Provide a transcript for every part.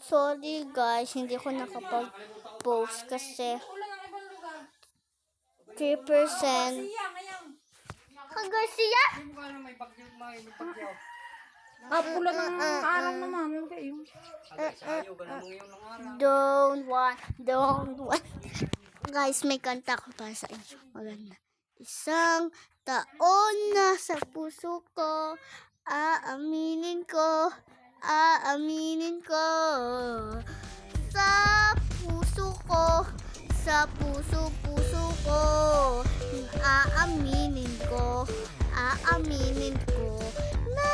Sorry guys, hindi ko nakapag-post kasi 3%. Garcia? Kapula ng araw naman. Don't want. Guys, may kanta ko para sa inyo. Maganda. Isang taon na sa puso ko, aaminin ko. Sa puso ko, sa puso ko, aaminin ko na.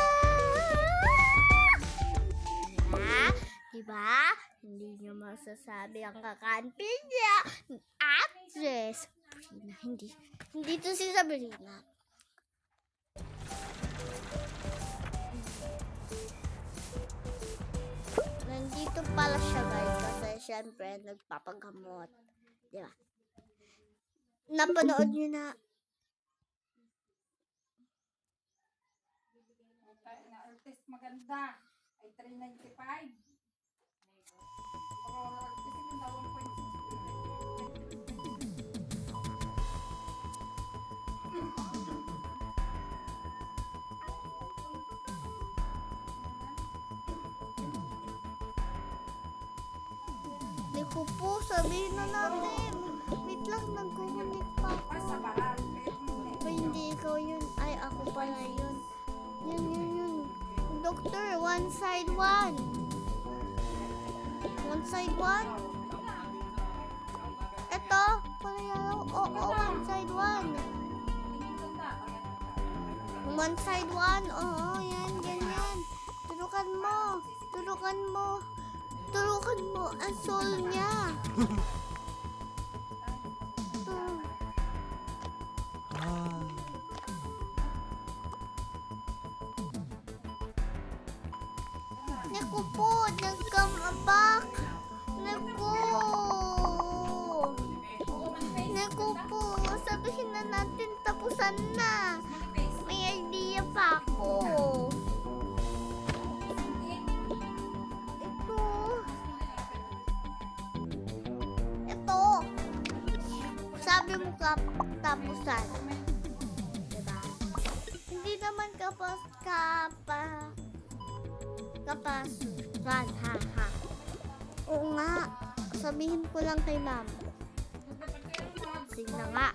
Diba? Hindi nyo masasabi ang kakampi niya. Actress. Sabrina, hindi to si Sabrina. Nandito pala siya guys kasi syempre nagpapagamot. Diba? Napanood nyo na. Na artist maganda ay 395. Pero artist maganda 1.6. Hindi ko po sabihin na natin. Wait lang, nag-connect pa ako. Ay, hindi ikaw yun. Ay, ako pala yun. Yun. Doctor, one side one. One side one. Ito, pala yellow. Oo, one side one. One side one. Oo, yan, ganyan. Turukan mo ang soul niya. Naku po, nagkamabak. Naku po, sabihin na natin tapusan na. May idea pa ako. Ito. Sabi mo tapusan. Diba? Hindi naman kapasukan, ha. Oo nga, sabihin ko lang kay ma'am. Sige na nga.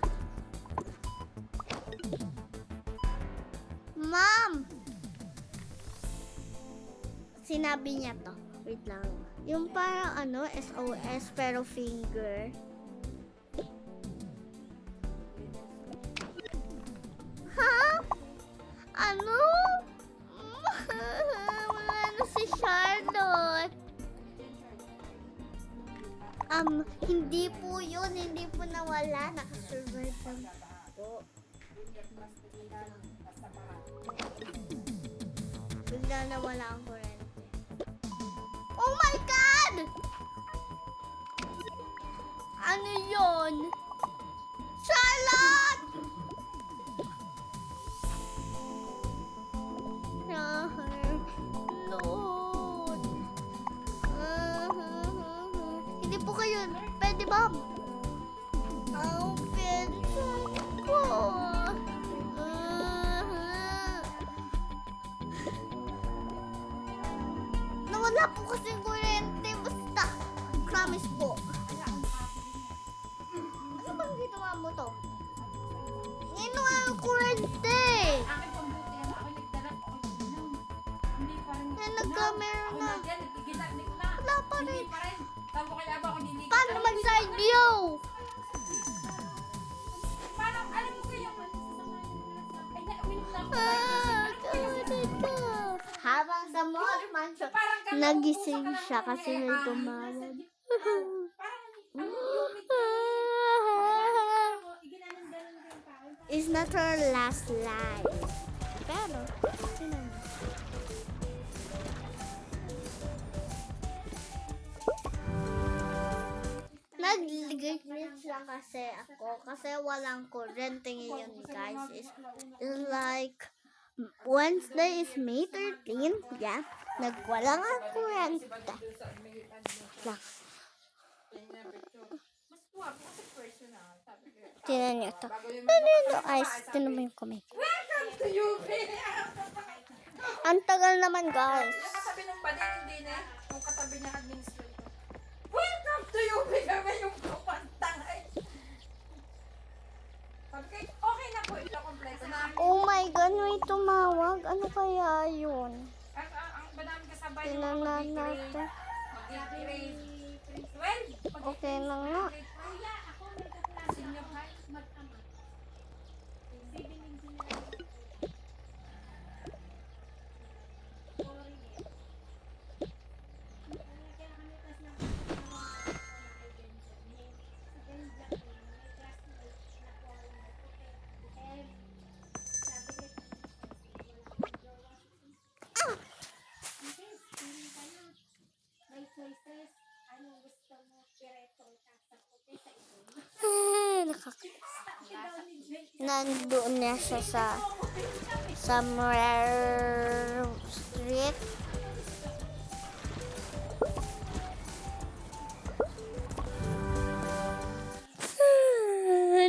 Ma'am! Sinabi niya to. Wait lang. Yung parang SOS pero finger. Ha? Ano? Wala na si Charlotte. Hindi po yun. Hindi po nawala. Nakasurvive lang po. Bigla nawala ang kuryente. Oh my God! Ano yun? Charlotte! Lord. Hindi po kayo. Pwede ba? Ang pinsan ko. Nawala po kasi yung kuryente. Basta. Promise po. Ano bang ginawa mo to? Ginawa yung kuryente. Akin pambuti yan. Ako nagdala ko. Hindi pa rin. Nag-camera na. Wala pa rin. Tamo kaya ba ako nililig? Paano mag-side view? Paano? Alam mo kayo? Ay, nauminom na ako. Habang sa mall mansion, nagising siya kasi may tumawag. It's not her last life. Pero, sino na? Nag-glitch lang kasi ako kasi walang kuryente ngayon guys. It's like Wednesday is May 13. Yeah. Nagwala nga kurenta. Lang. Mas guwapo kasi personal. Sabi ko. Tinan niyo to. Tinan niyo guys. Tinan mo yung comment. Welcome to UP! Ang tagal naman guys. Nakatabi ng bading, hindi na. Yung katabi niya administrator. Welcome to UP! Kami yung kapantang ay. Sabi ko, okay na po ito. Kompleto na. Oh my God, may tumawag. Ano kaya yun? Ang madami kasabay yung Tinan mga na natin. mag-grade 12. Okay na nga. Kuya, ako may kaklase. Senior high. Mag-ama. Civil engineer. Nandoon na siya sa Somewhere Street.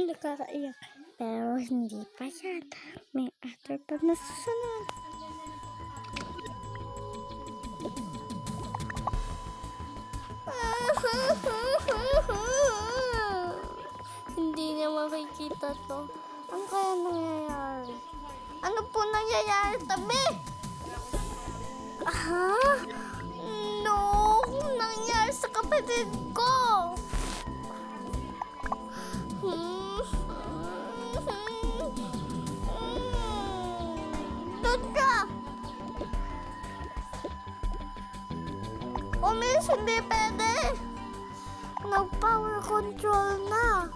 Nakakaiyak. Pero hindi pa yan. May after pa na susunod. Hindi niya makikita to. Ano kaya nangyayari? Ano po nangyayari, tabi? Ha? No! Nangyayari sa kapatid ko! Doon ka! Umilis, hindi pwede! Nag-power control na!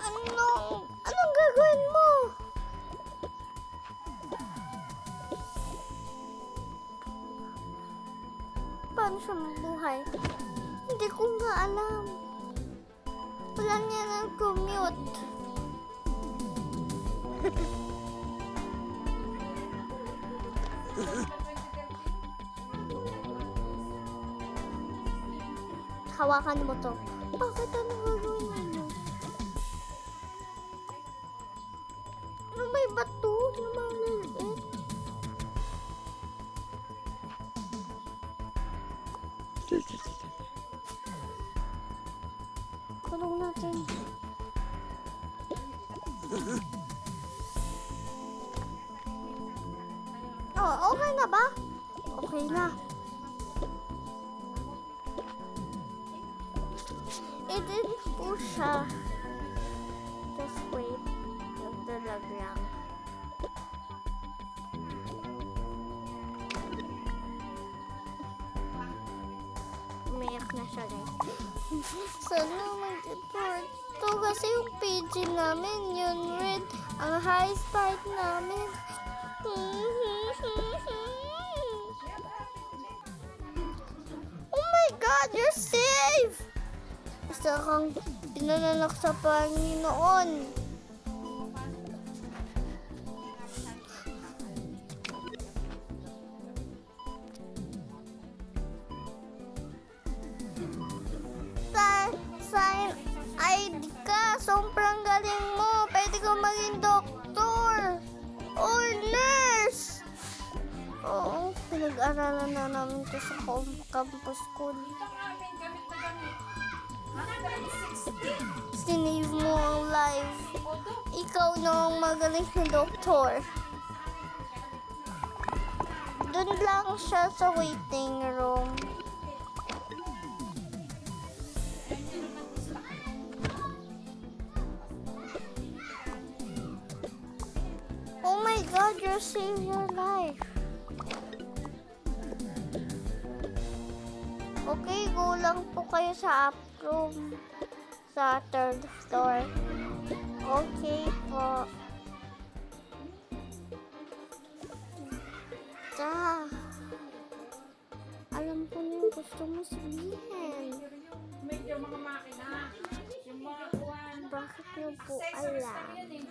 Anong gagawin mo? Paano siya mabuhay? Hindi ko nga alam. Wala niya nag-commute. Hawakan mo to. Bakit ano gagawin mo? Ano may bato? Ano mga liliit? Kulong natin. Oh, okay na ba? Okay na. I-din po siya. Just wait. Nagdalag lang. Umiyak na siya guys. Sana mag-report to kasi yung PG namin yun red. Ang high spike namin. Oh my God, you're safe! Isa kang pinananak sa Panginoon. Sign ID ka. Sobrang galing mo. Pwede ka maging doktor or nurse. Oo, pinag-aralan na namin to sa campus school. Ito ang aming gamit na gamit. Hanggang 16. Sinave mo ang life. Ikaw na ang magaling na doktor. Doon lang siya sa waiting room. Oh my God, you saved your life. Okay, go lang po kayo sa up room. Sa third floor. Okay po. Ta. Alam kung ano yung gusto mo sabihin. Medyo mga makina. Yung mga kuwan. Bakit niyo po Accessories alam? lang yan eh.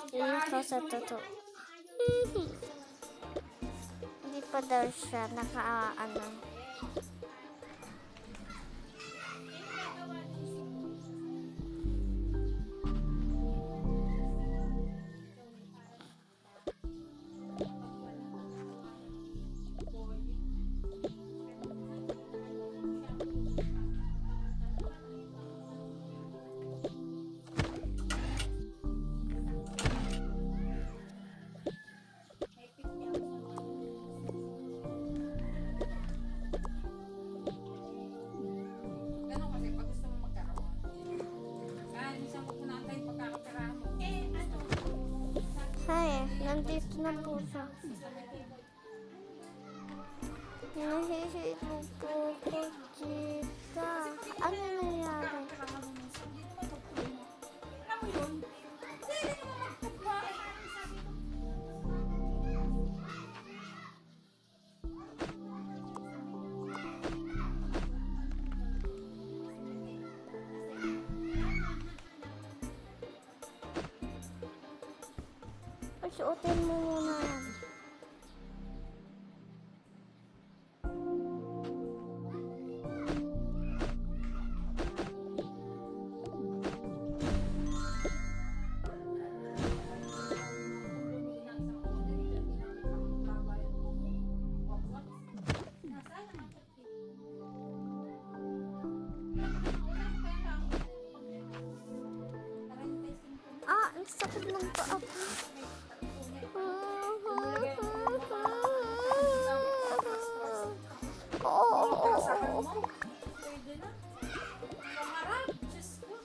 Hindi ko sa totoo. Hindi pa daw siya naka-ano. Ganun kasi pag gusto mo magkaroon. Kaya minsan kung natin pagkakapirahan mo. Hi, nandito na po siya. Nahihilo po ko, Chika. Ano nangyari? Pagkakapirahan mo minsan. Hindi naman magtuloy. Alam mo yun? Hindi naman magtugma. Suotin mo muna yan. Ah, ang sakit ng paa ko. Pwede na. Pangarap. Diyos ko.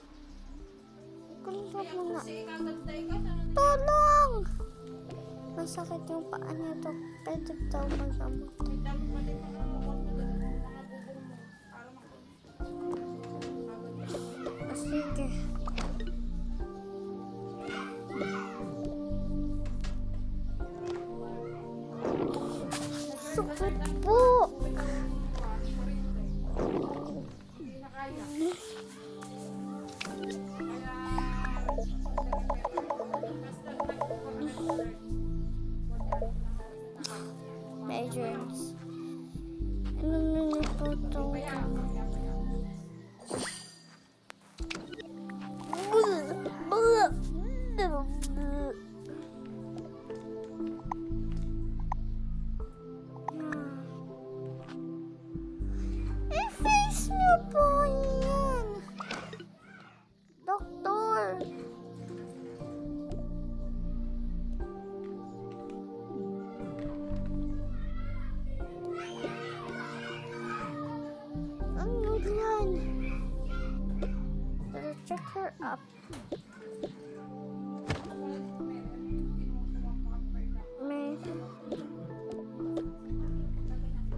Kunta Kaya mo kung na. kasi ikagantay ka, sana na Tulong! Masakit yung paa niya to. Pwede daw magamot. may dami pa din mga bukod mo doon. Mga bubong mo. Para Ah, sige. Sakit po! hindi na kaya. May germs. Ano na ito to? I-face niyo po yan! Doktor! Ano yan? Let's check her up.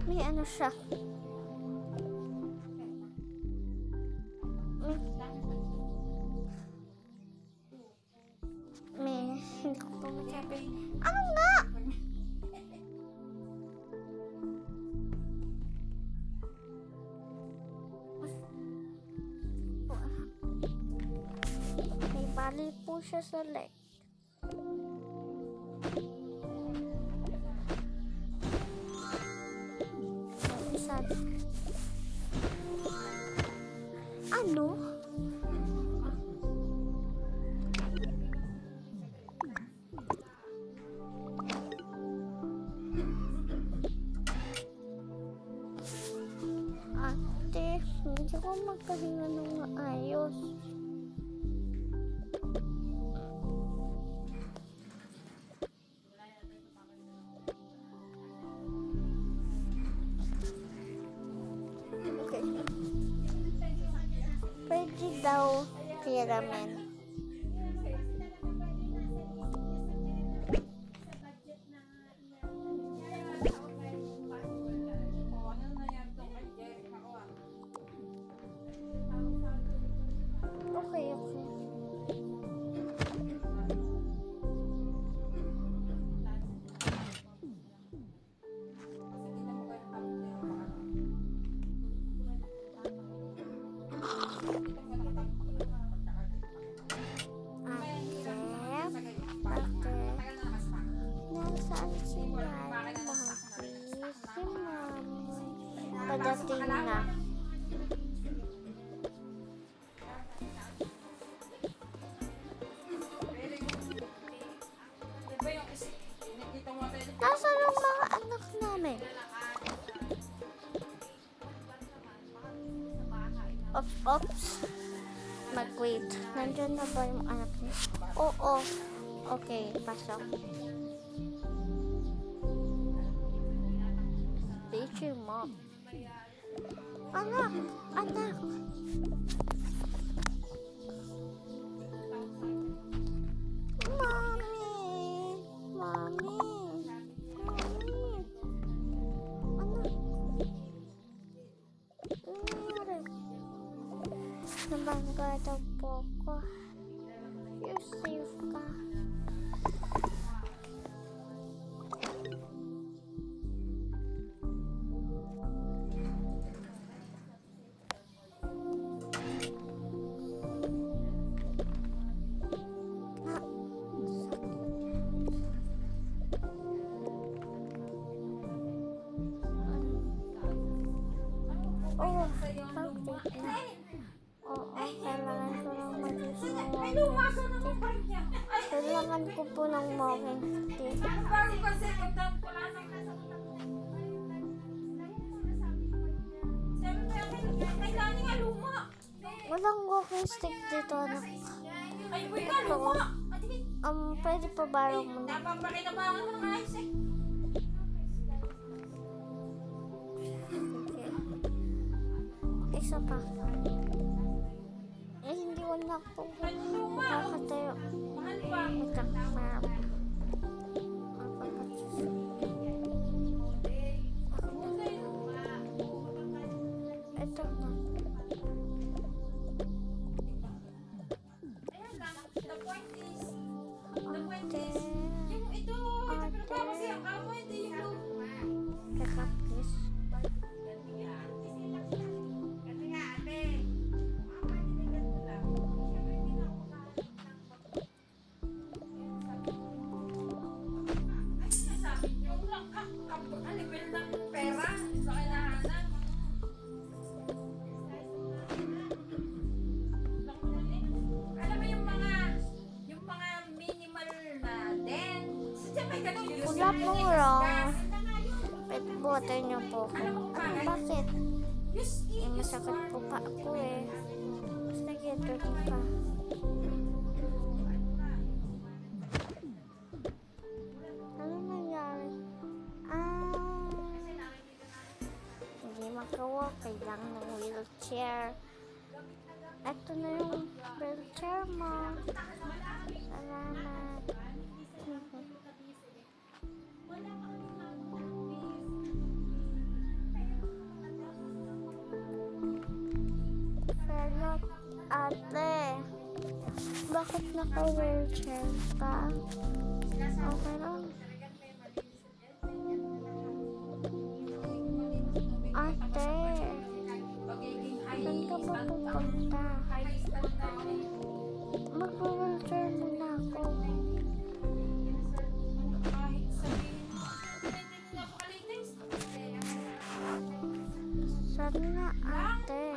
May ano siya. May hindi ko pa masabi. Ano nga? May bali po siya sa leg. Isa. Ano? Ate, hindi ko magkahinga ng maayos. Okay. Pwede daw ramen. Okay, okay. Nasaan si Mami? Si Mami. Padating na. Nasaan ang mga anak namin? Oops. Mag-wait. Nandyan na ba yung anak niya? Oo. Okay, pasok. Teacher mo. Anak! Anak! Mami! Mami! Mami! Anak! Ano nangyari? Nabangga daw po ko. You're safe ka. Oh, perfect na. Oo, kailangan ko lang mag-use ng walking stick. Kailangan ko po ng walking stick. Walang walking stick dito, anak. Ito. Pwede pa borrow mo na. Okay. Isa pa. Hindi wala po. Makakatayo. Ito, ma'am. Ito na. Teka, please. Wala pong wrong. Pet water niyo po ako. Ano, bakit? Masakit po pa ako eh. Basta gito ka. Ano nangyari? Hindi makawalk. Kailangan ng wheelchair. Ito na yung wheelchair mo. Salamat. Ate, bakit naka-wheelchair ka? Okay lang. Ate, saan ka ba pupunta? Mag-wheelchair muna ako. Saan na, ate?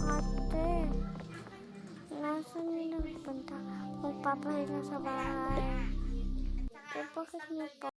Ate, nasaan niyo nagpunta? Magpapahinga sa bahay. Eh, bakit niyo pa